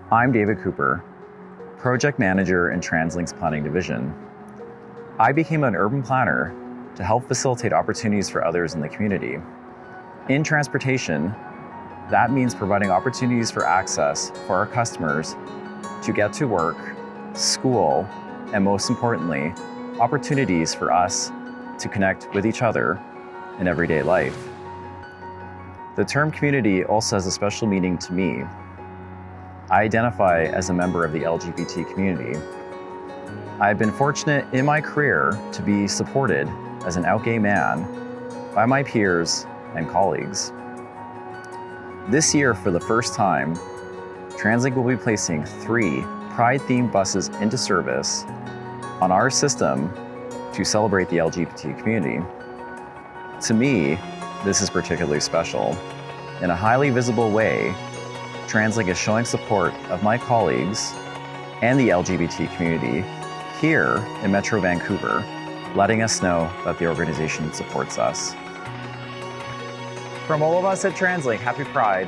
I'm David Cooper, Project Manager in TransLink's Planning Division. I became an urban planner to help facilitate opportunities for others in the community. In transportation, that means providing opportunities for access for our customers to get to work, school, and most importantly, opportunities for us to connect with each other in everyday life. The term community also has a special meaning to me. I identify as a member of the LGBT community. I've been fortunate in my career to be supported as an out gay man by my peers and colleagues. This year, for the first time, TransLink will be placing 3 Pride-themed buses into service on our system to celebrate the LGBT community. To me, this is particularly special. In a highly visible way, TransLink is showing support of my colleagues and the LGBT community here in Metro Vancouver, letting us know that the organization supports us. From all of us at TransLink, happy Pride.